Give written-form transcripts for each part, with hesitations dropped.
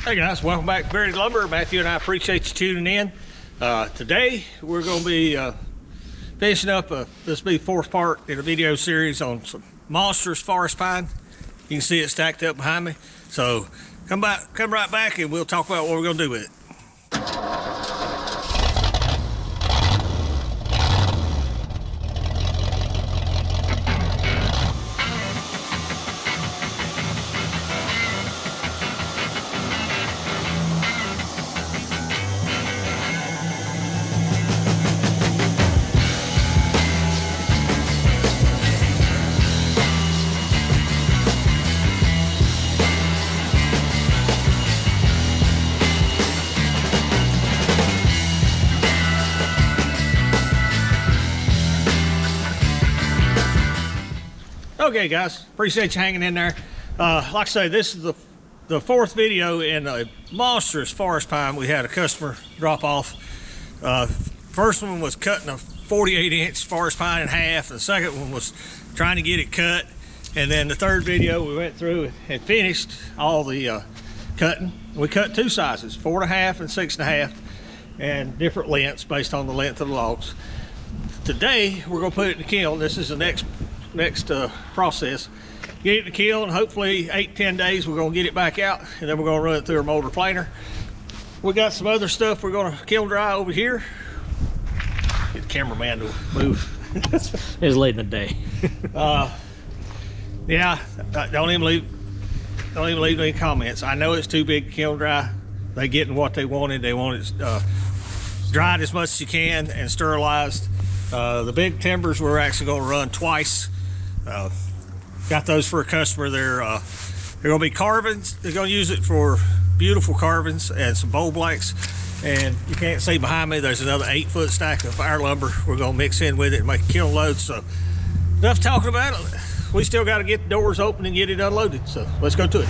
Hey guys, welcome back to Buried Lumber. Matthew and I appreciate you tuning in. Today we're going to be finishing up this will be the fourth part in a video series on some monstrous forest pine. You can see it stacked up behind me. So come right back and we'll talk about what we're going to do with it. Okay guys, appreciate you hanging in there. Like I say, this is the fourth video in a monstrous forest pine we had a customer drop off. First one was cutting a 48-inch forest pine in half. The second one was trying to get it cut. And then the third video we went through and finished all the cutting. We cut two sizes, 4.5 and 6.5, and different lengths based on the length of the logs. Today we're gonna put it in the kiln. This is the next process. Get it in the kiln, hopefully 8-10 days we're going to get it back out, and then we're going to run it through a molder planer. We got some other stuff we're going to kiln dry over here. Get the cameraman to move. It was late in the day. Yeah, don't even leave any comments. I know it's too big to kiln dry. They getting what they wanted. They want it dried as much as you can and sterilized. The big timbers we're actually going to run twice. Got those for a customer. They're going to be carvings. They're going to use it for beautiful carvings and some bowl blanks. And you can't see behind me, there's another 8-foot stack of our lumber we're going to mix in with it and make a kiln load. So enough talking about it. We still got to get the doors open and get it unloaded. So let's go to it.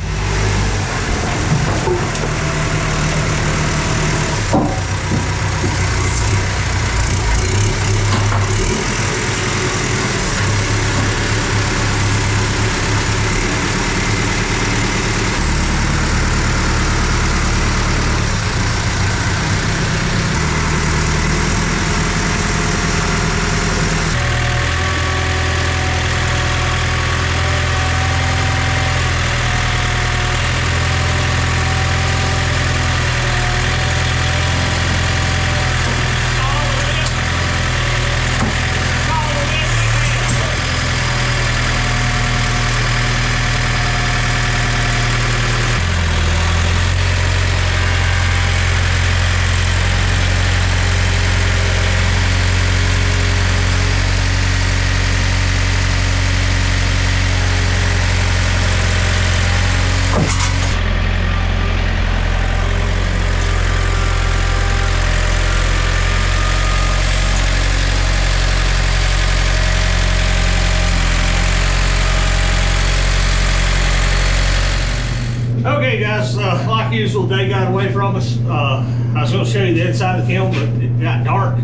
Okay guys, like usual, day got away from us. I was going to show you the inside of the kiln, but it got dark.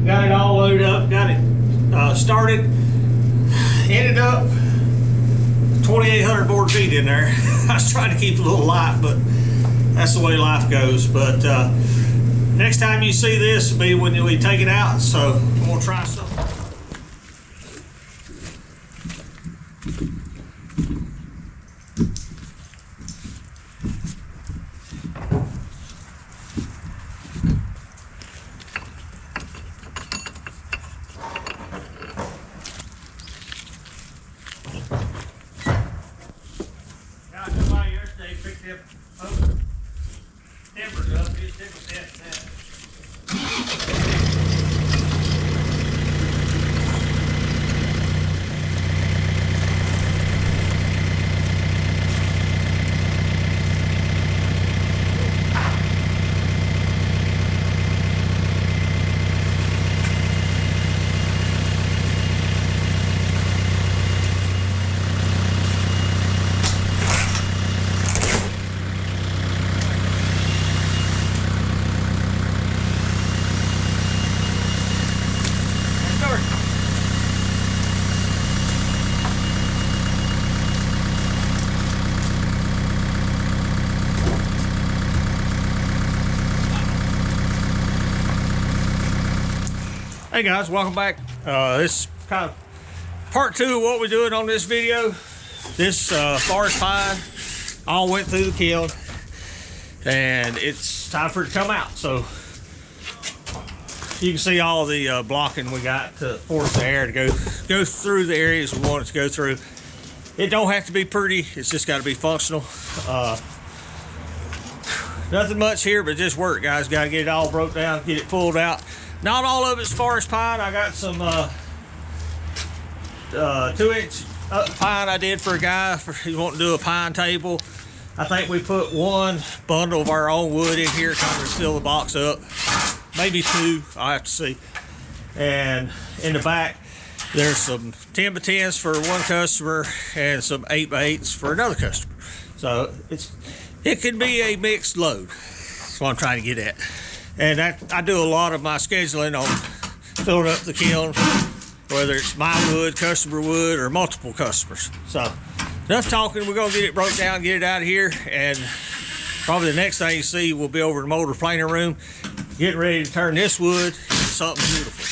Got it all loaded up, got it started. Ended up 2,800 board feet in there. I was trying to keep it a little light, but that's the way life goes. But next time you see this will be when we take it out, so I'm going to try something. Hey guys, welcome back. This is kind of part 2 of what we're doing on this video. This forest pine all went through the kiln and it's time for it to come out. So you can see all the blocking we got to force the air to go through the areas we want it to go through. It don't have to be pretty, it's just got to be functional. Nothing much here but just work, guys. Got to get it all broke down, get it pulled out. Not all of it's forest pine. I got some 2-inch pine I did for a guy he wanting to do a pine table. I think we put 1 bundle of our own wood in here, kind of fill the box up. Maybe 2, I'll have to see. And in the back, there's some 10x10s for one customer and some 8x8s for another customer. So it can be a mixed load. That's what I'm trying to get at. And I do a lot of my scheduling on filling up the kiln, whether it's my wood, customer wood, or multiple customers. So enough talking, we're gonna get it broke down, get it out of here, and probably the next thing you see will be over in the motor planer room, getting ready to turn this wood into something beautiful.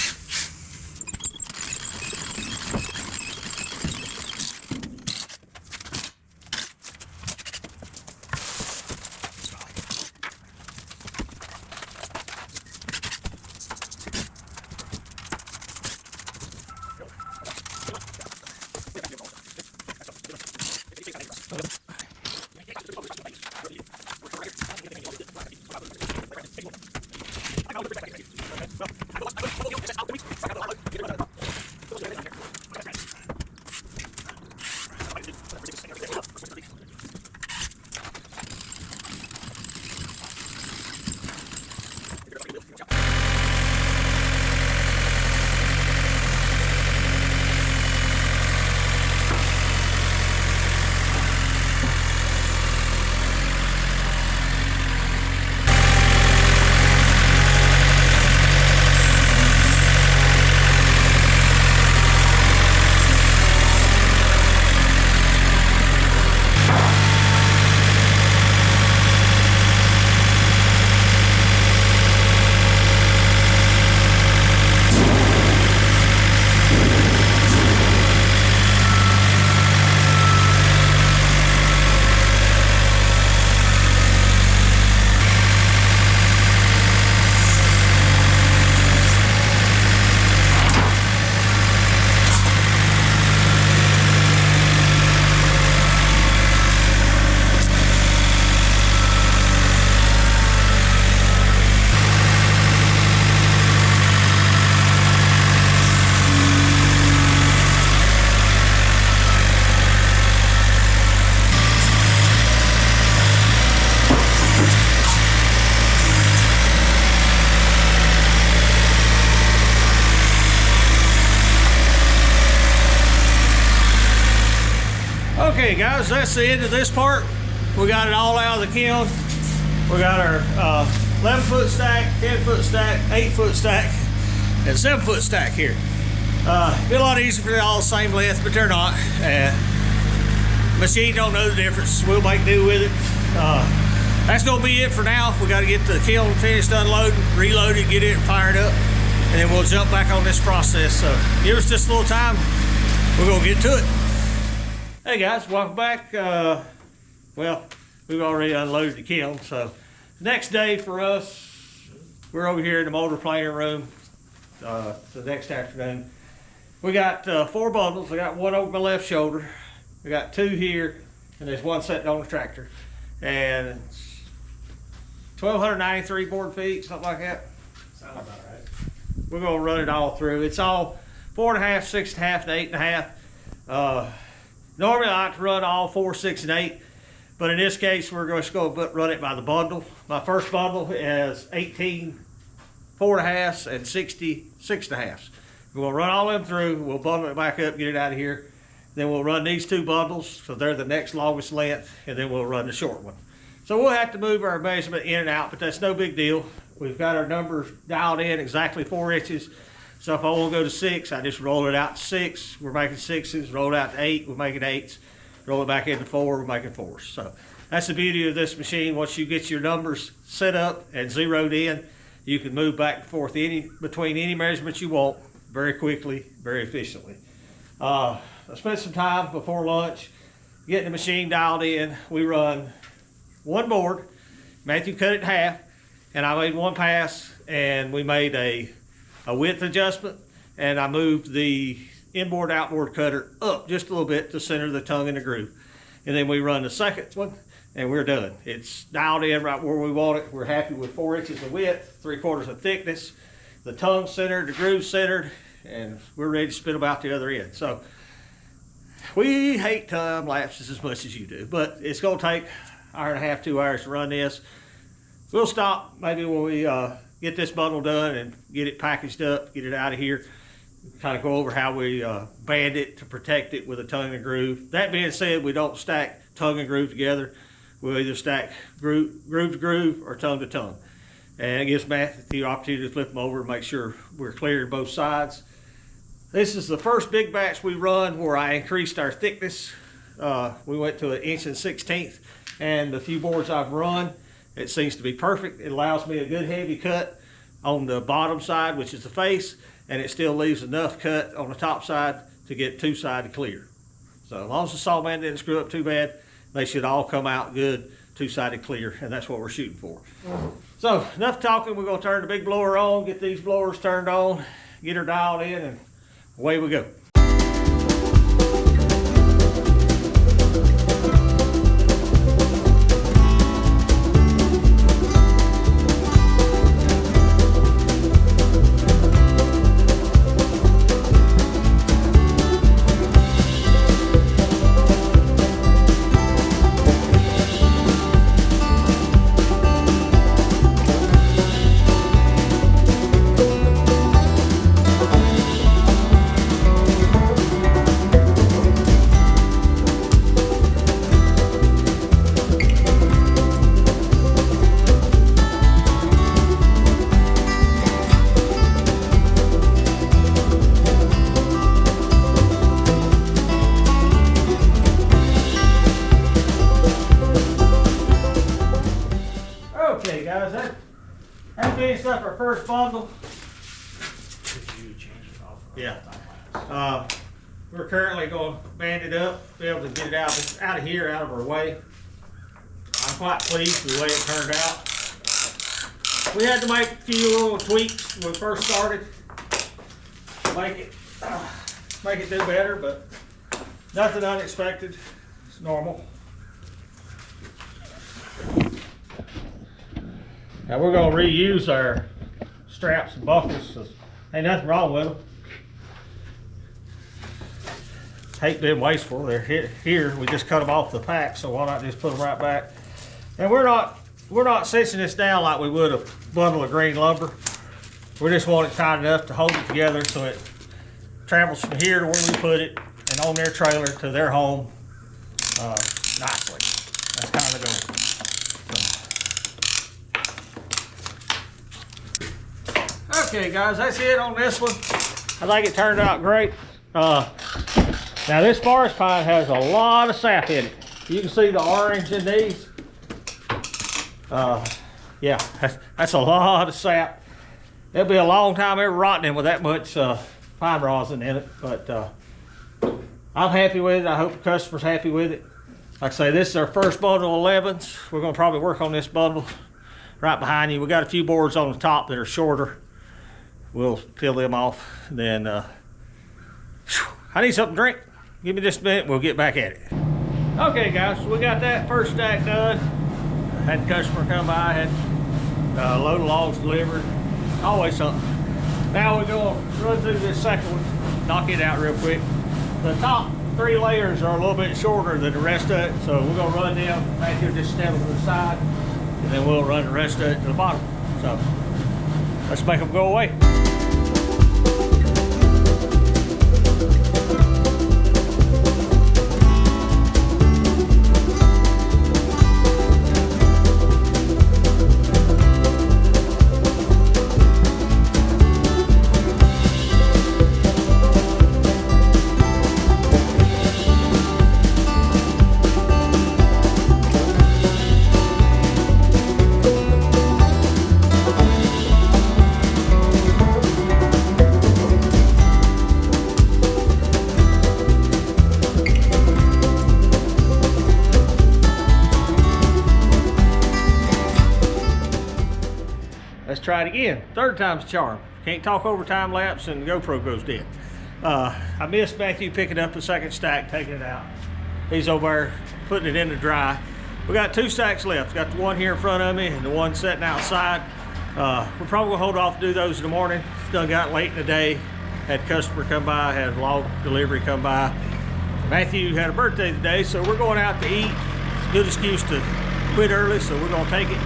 Okay guys, that's the end of this part. We got it all out of the kiln. We got our 11-foot stack, 10-foot stack, 8-foot stack, and 7-foot stack here. Be a lot easier for they all the same length, but they're not. Machine don't know the difference. We'll make do with it. That's gonna be it for now. We got to get the kiln finished unloading, reloaded, get it fired up, and then we'll jump back on this process. So give us just a little time. We're gonna get to it. Hey guys, welcome back. Well, we've already unloaded the kiln, so next day for us, we're over here in the motor planer room the next afternoon. We got 4 bundles. I got 1 over my left shoulder. We got 2 here, and there's 1 sitting on the tractor. And it's 1,293 board feet, something like that. Sounds about right. We're gonna run it all through. It's all 4.5, 6.5, and 8.5. Normally I like to run all 4, 6, and 8, but in this case we're going to go run it by the bundle. My first bundle is 18 4.5s and 60 6.5s. We'll run all of them through. We'll bundle it back up, get it out of here. Then we'll run these 2 bundles, so they're the next longest length, and then we'll run the short one. So we'll have to move our measurement in and out, but that's no big deal. We've got our numbers dialed in exactly 4 inches. So if I want to go to 6, I just roll it out to 6. We're making 6s. Roll it out to 8. We're making 8s. Roll it back into 4. We're making 4s. So that's the beauty of this machine. Once you get your numbers set up and zeroed in, You can move back and forth between any measurements you want very quickly, very efficiently. I spent some time before lunch getting the machine dialed in. We run one board. Matthew cut it in half, and I made one pass, and we made a width adjustment, and I moved the inboard outboard cutter up just a little bit to center the tongue in the groove. And then we run the second one, and we're done. It's dialed in right where we want it. We're happy with 4 inches of width, 3/4 of thickness, the tongue centered, the groove centered, and we're ready to spin them out the other end. So we hate time lapses as much as you do, but it's gonna take 1.5 to 2 hours to run this. We'll stop maybe when we get this bundle done and get it packaged up, get it out of here, kind of go over how we band it to protect it with a tongue and groove. That being said, we don't stack tongue and groove together. We'll either stack groove to groove or tongue to tongue. And it gives Matt the opportunity to flip them over and make sure we're clear both sides. This is the first big batch we run where I increased our thickness. We went to 1 1/16", and the few boards I've run, it seems to be perfect. It allows me a good heavy cut on the bottom side, which is the face, and it still leaves enough cut on the top side to get two-sided clear. So as long as the saw man didn't screw up too bad, they should all come out good, two-sided clear, and that's what we're shooting for. So enough talking, we're gonna turn the big blower on, get these blowers turned on, get her dialed in, and away we go. Okay guys, that finished up our first bundle. Yeah. We're currently going to band it up, be able to get it out of here, out of our way. I'm quite pleased with the way it turned out. We had to make a few little tweaks when we first started to make it do better, but nothing unexpected. It's normal. Now we're going to reuse our straps and buckles, so ain't nothing wrong with them. Hate being wasteful. They're here. We just cut them off the pack, so why not just put them right back? And we're not cinching this down like we would a bundle of green lumber. We just want it tight enough to hold it together so it travels from here to where we put it and on their trailer to their home nicely. That's kind of the goal. Okay guys, that's it on this one. I think it turned out great. Now this forest pine has a lot of sap in it. You can see the orange in these. Yeah, that's a lot of sap. It'll be a long time ever rotting with that much pine rosin in it, but I'm happy with it. I hope the customer's happy with it. Like I say, this is our first bundle of 11s. We're gonna probably work on this bundle right behind you. We got a few boards on the top that are shorter. We'll peel them off, then I need something to drink. Give me just a minute, we'll get back at it. Okay guys, so we got that first stack done. Had the customer come by, had a load of logs delivered. Always something. Now we're gonna run through this second one, knock it out real quick. The top 3 layers are a little bit shorter than the rest of it, so we're gonna run them back here, just step them to the side, and then we'll run the rest of it to the bottom. So let's make them go away. Let's try it again. Third time's a charm. Can't talk over time lapse and the GoPro goes dead. I missed Matthew picking up the second stack, taking it out. He's over there putting it in the dry. We got 2 stacks left. Got the one here in front of me and the one sitting outside. We're probably gonna hold off to do those in the morning. It's done got late in the day. Had a customer come by, had a log delivery come by. Matthew had a birthday today, so we're going out to eat. It's a good excuse to quit early, so we're gonna take it.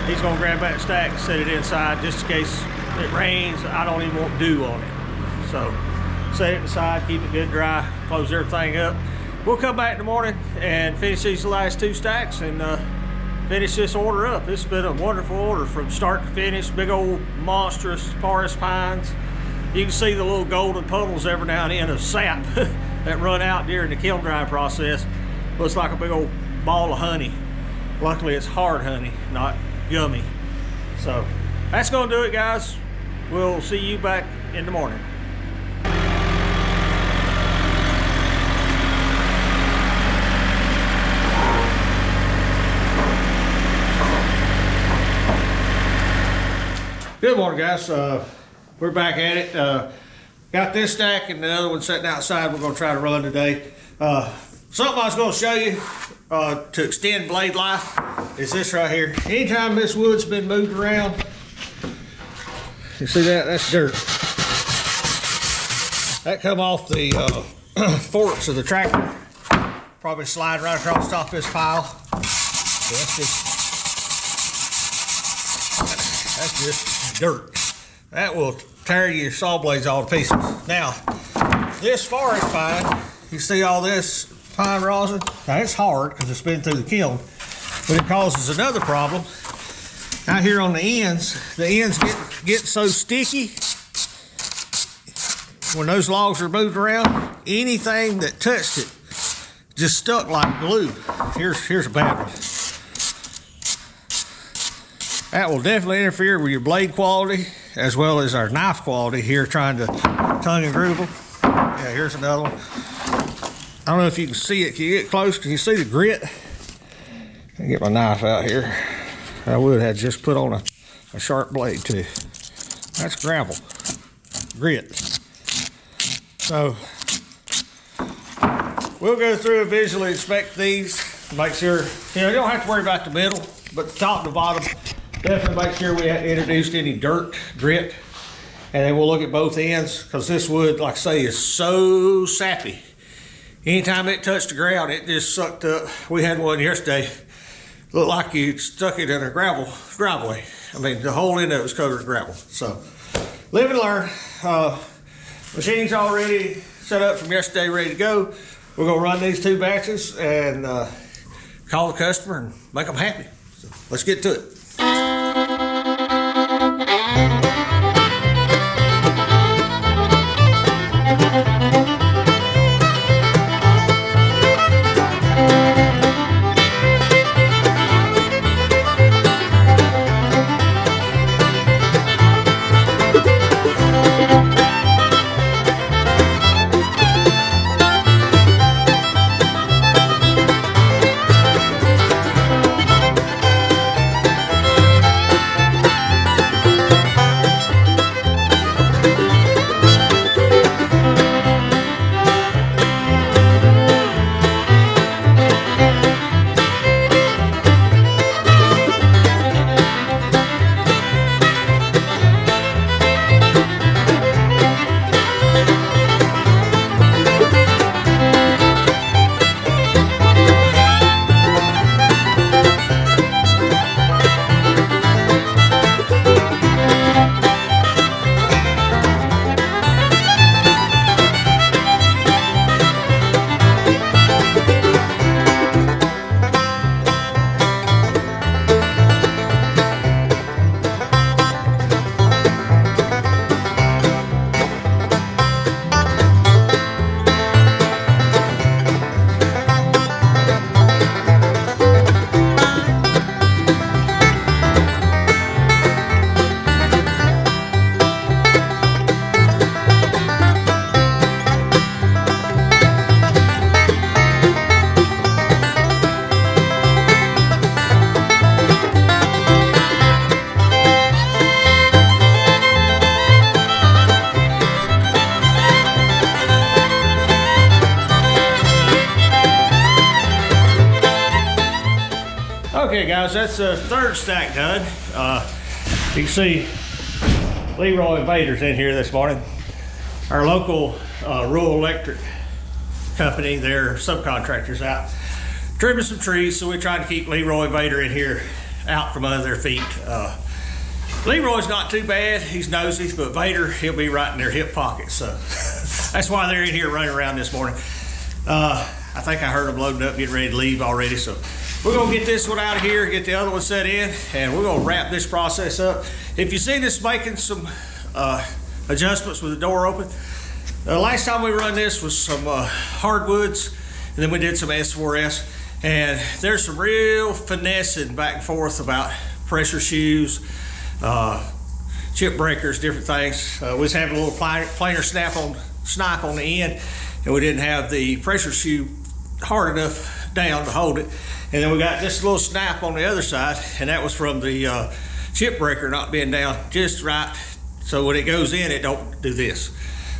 He's gonna grab that stack and set it inside just in case it rains. I don't even want dew on it. So set it inside, keep it good dry, close everything up. We'll come back in the morning and finish these last 2 stacks and finish this order up. This has been a wonderful order from start to finish. Big old monstrous forest pines. You can see the little golden puddles every now and then of sap that run out during the kiln drying process. Looks like a big old ball of honey. Luckily it's hard honey, not gummy. So that's gonna do it, guys. We'll see you back in the morning. Good morning, guys. We're back at it. Got this stack and the other one sitting outside. We're going to try to run today. Something I was going to show you to extend blade life is this right here. Anytime this wood's been moved around, you see that? That's dirt. That come off the forks of the tractor. Probably slide right across the top of this pile. So that's just dirt. That will tear your saw blades all to pieces. Now, this forest pine, you see all this pine rosin? Now it's hard because it's been through the kiln, but it causes another problem. Out here on the ends get so sticky when those logs are moved around. Anything that touched it just stuck like glue. Here's a bad one. That will definitely interfere with your blade quality as well as our knife quality here trying to tongue and groove them. Yeah, here's another one. I don't know if you can see it. Can you get close? Can you see the grit? Let me get my knife out here. I would have just put on a sharp blade too. That's gravel, grit. So we'll go through and visually inspect these. Make sure, you don't have to worry about the middle, but the top and the bottom, definitely make sure we haven't introduced any dirt, grit, and then we'll look at both ends because this wood, like I say, is so sappy. Anytime it touched the ground, it just sucked up. We had one yesterday, looked like you stuck it in a gravel driveway. I mean, the whole end of it was covered in gravel. So, live and learn. Machine's already set up from yesterday, ready to go. We're gonna run these 2 batches and call the customer and make them happy. So, let's get to it. guys, that's the third stack done. You can see Leroy and Vader's in here this morning. Our local rural electric company, their subcontractors out trimming some trees, so we tried to keep Leroy and Vader in here out from under their feet. Leroy's not too bad, he's nosy, but Vader, he'll be right in their hip pocket, so that's why they're in here running around this morning. I think I heard them loading up, getting ready to leave already, so we're gonna get this one out of here, get the other one set in, and we're gonna wrap this process up. If you see this making some adjustments with the door open, the last time we run this was some hardwoods, and then we did some S4S, and there's some real finessing back and forth about pressure shoes, chip breakers, different things. We was having a little planer snipe on the end, and we didn't have the pressure shoe hard enough down to hold it. And then we got this little snap on the other side, and that was from the chip breaker not being down just right, so when it goes in, it don't do this.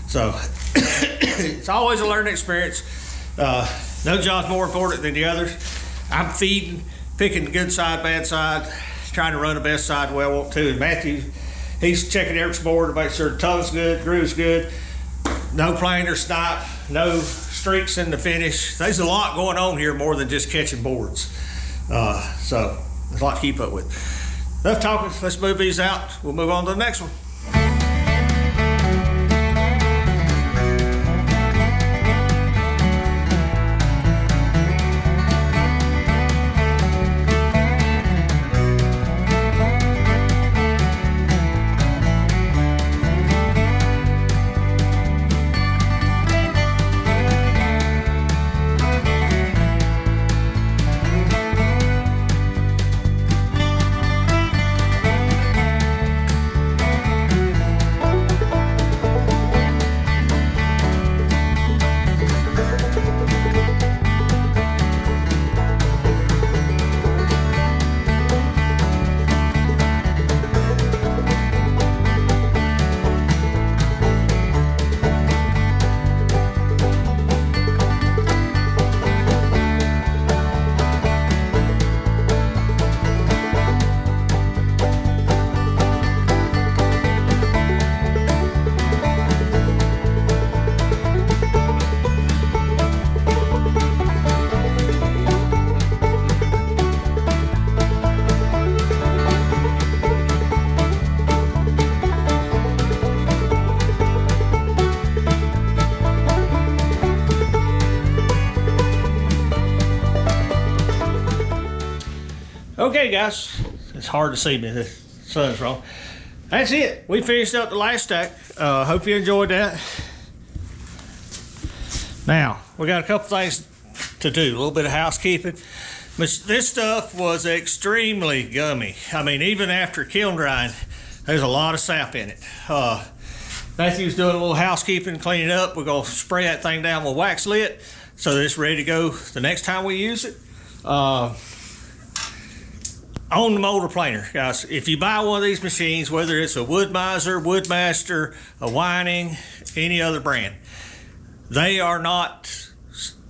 So it's always a learning experience. No job's more important than the others. I'm feeding, picking the good side, bad side, trying to run the best side the way I want to. And Matthew, he's checking every board to make sure the tongue's good, groove's good, no planer snipe, no streaks in the finish. There's a lot going on here, more than just catching boards. So there's a lot to keep up with. Enough talking, let's move these out. We'll move on to the next one. Okay guys, it's hard to see me, the sun's wrong. That's it, we finished up the last stack. Hope you enjoyed that. Now, we got a couple things to do, a little bit of housekeeping. This stuff was extremely gummy. I mean, even after kiln drying, there's a lot of sap in it. Matthew's doing a little housekeeping, cleaning up. We're gonna spray that thing down with wax lit so that it's ready to go the next time we use it. On the molder planer, guys, if you buy one of these machines, whether it's a Wood-Mizer, Woodmaster, a Weinig, any other brand, they are not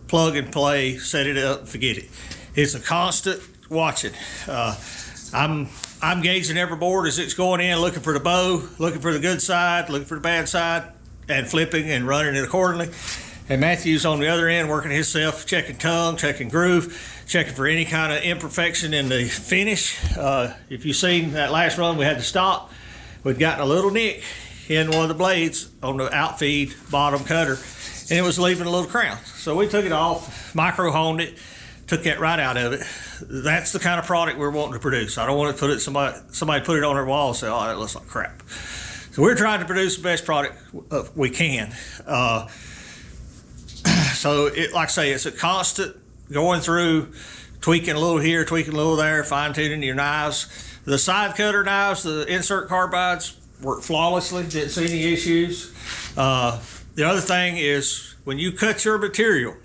plug and play, set it up, forget it. It's a constant watching. I'm gauging every board as it's going in, looking for the bow, looking for the good side, looking for the bad side, and flipping and running it accordingly. And Matthew's on the other end working himself, checking tongue, checking groove, checking for any kind of imperfection in the finish. If you've seen that last run, we had to stop. We'd gotten a little nick in one of the blades on the outfeed bottom cutter, and it was leaving a little crown. So we took it off, micro honed it, took that right out of it. That's the kind of product we're wanting to produce. I don't want to put it, somebody put it on their wall and say, oh, that looks like crap. So we're trying to produce the best product we can. So it, like I say, it's a constant going through, tweaking a little here, tweaking a little there, fine tuning your knives. The side cutter knives, the insert carbides, worked flawlessly, didn't see any issues. The other thing is when you cut your material,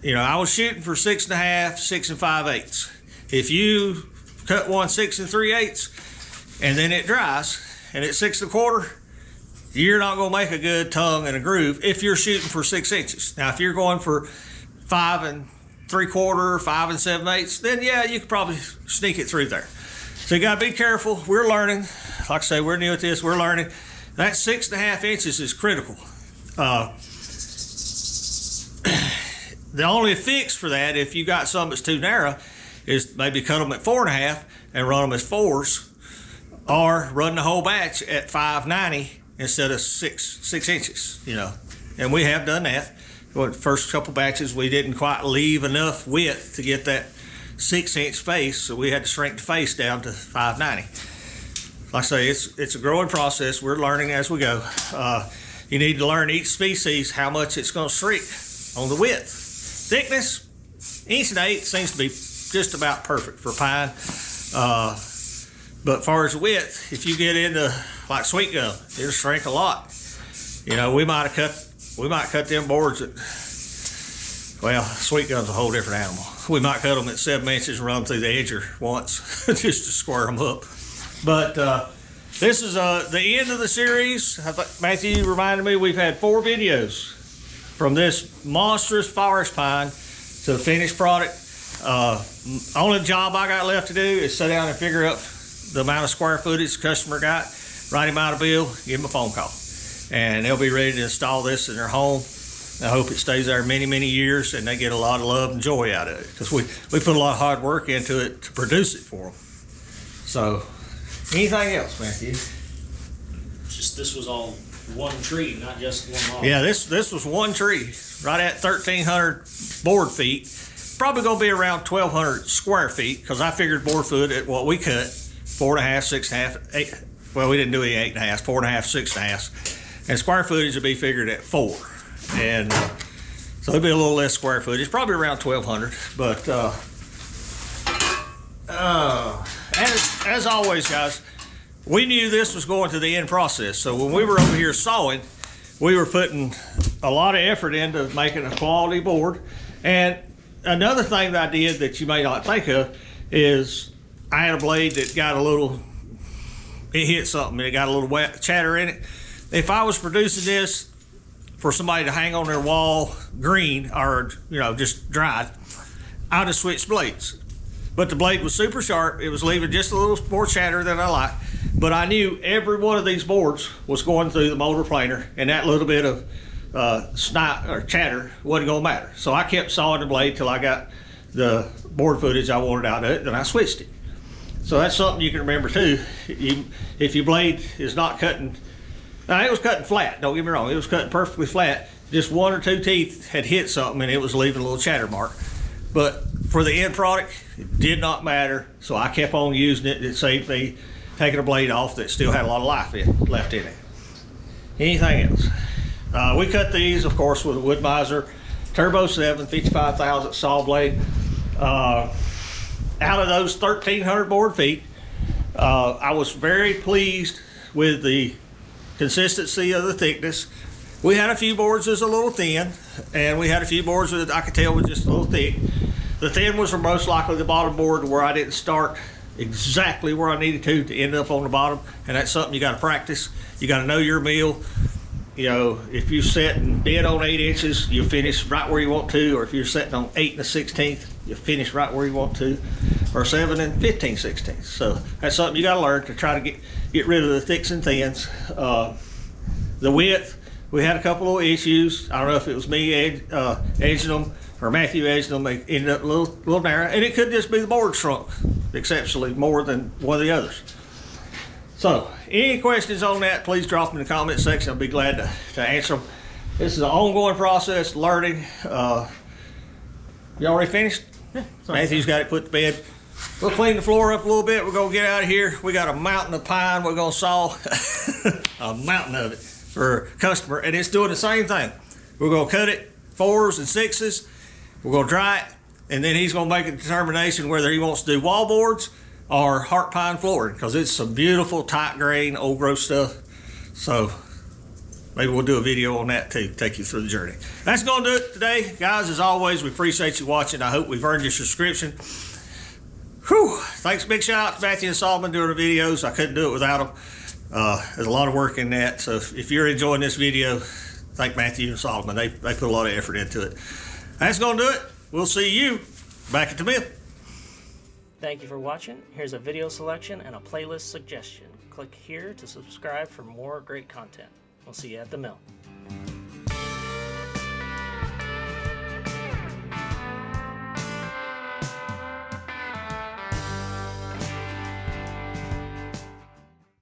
you know, I was shooting for 6.5, 6 5/8. If you cut one 6 3/8 and then it dries and it's 6 1/4, you're not going to make a good tongue and a groove if you're shooting for 6 inches. Now, if you're going for 5 3/4, 5 7/8, then yeah, you could probably sneak it through there. So you got to be careful. We're learning. Like I say, we're new at this. We're learning. That 6.5 inches is critical. The only fix for that, if you got some that's too narrow, is maybe cut them at 4.5 and run them as 4s, or run the whole batch at 5/90 instead of 6 inches. You know, and we have done that. Well, the first couple batches, we didn't quite leave enough width to get that 6-inch face, so we had to shrink the face down to 5/90. Like I say, it's a growing process. We're learning as we go. You need to learn each species how much it's going to shrink on the width. Thickness, 1.8 seems to be just about perfect for pine. But as far as width, if you get into like sweet gum, it'll shrink a lot. You know, we might cut them boards at, well, sweet gum's a whole different animal. We might cut them at 7 inches and run them through the edger once just to square them up. But this is the end of the series. I think Matthew reminded me we've had 4 videos from this monstrous forest pine to the finished product. Only job I got left to do is sit down and figure out the amount of square footage the customer got, write him out a bill, give him a phone call, and they'll be ready to install this in their home. I hope it stays there many, many years and they get a lot of love and joy out of it, because we put a lot of hard work into it to produce it for them. So, anything else, Matthew? Just this was all one tree, not just one log. Yeah, this was one tree, right at 1,300 board feet. Probably going to be around 1,200 square feet, because I figured board foot at what we cut, 4.5, 6.5, 8. Well, we didn't do any 8.5, 4.5, 6.5, and square footage would be figured at 4. And so it'd be a little less square footage, probably around 1,200. But as always, guys, we knew this was going to the end process. So when we were over here sawing, we were putting a lot of effort into making a quality board. And another thing that I did that you may not think of is I had a blade that got a little, it hit something and it got a little wet chatter in it. If I was producing this for somebody to hang on their wall green, or you know, just dried, I'd have switched blades. But the blade was super sharp. It was leaving just a little more chatter than I like. But I knew every one of these boards was going through the motor planer, and that little bit of snot or chatter wasn't going to matter. So I kept sawing the blade till I got the board footage I wanted out of it, then I switched it. So that's something you can remember too. If your blade is not cutting, now it was cutting flat, don't get me wrong, it was cutting perfectly flat. Just 1 or 2 teeth had hit something and it was leaving a little chatter mark. But for the end product, it did not matter. So I kept on using it. It saved me taking a blade off that still had a lot of life left in it. Anything else? We cut these, of course, with a Wood-Mizer Turbo 7 55,000 saw blade. Out of those 1,300 board feet, I was very pleased with the consistency of the thickness. We had a few boards that was a little thin, and we had a few boards that I could tell was just a little thick. The thin ones were most likely the bottom board, where I didn't start exactly where I needed to end up on the bottom, and that's something you got to practice. You got to know your mill. You know, if you're setting dead on 8 inches, you'll finish right where you want to, or if you're setting on 8 1/16, you'll finish right where you want to, or 7 15/16. So that's something you got to learn to try to get rid of the thicks and thins. The width, we had a couple of issues. I don't know if it was me edging them or Matthew edging them. They ended up a little narrow, and it could just be the board shrunk exceptionally more than one of the others. So, any questions on that, please drop them in the comment section. I'll be glad to answer them. This is an ongoing process, learning. You already finished? Yeah. Matthew's got it put to bed. We'll clean the floor up a little bit. We're going to get out of here. We got a mountain of pine we're going to saw. A mountain of it for a customer. And it's doing the same thing. We're going to cut it 4s and 6s. We're going to dry it. And then he's going to make a determination whether he wants to do wall boards or heart pine flooring, because it's some beautiful tight grain old growth stuff. So maybe we'll do a video on that too, take you through the journey. That's going to do it today, guys. As always, we appreciate you watching. I hope we've earned your subscription. Whew. Thanks, big shout out to Matthew and Solomon doing the videos. I couldn't do it without them. There's a lot of work in that. So if you're enjoying this video, thank Matthew and Solomon. They put a lot of effort into it. That's going to do it. we'll see you back at the mill. Thank you for watching. Here's a video selection and a playlist suggestion. Click here to subscribe for more great content. We'll see you at the mill.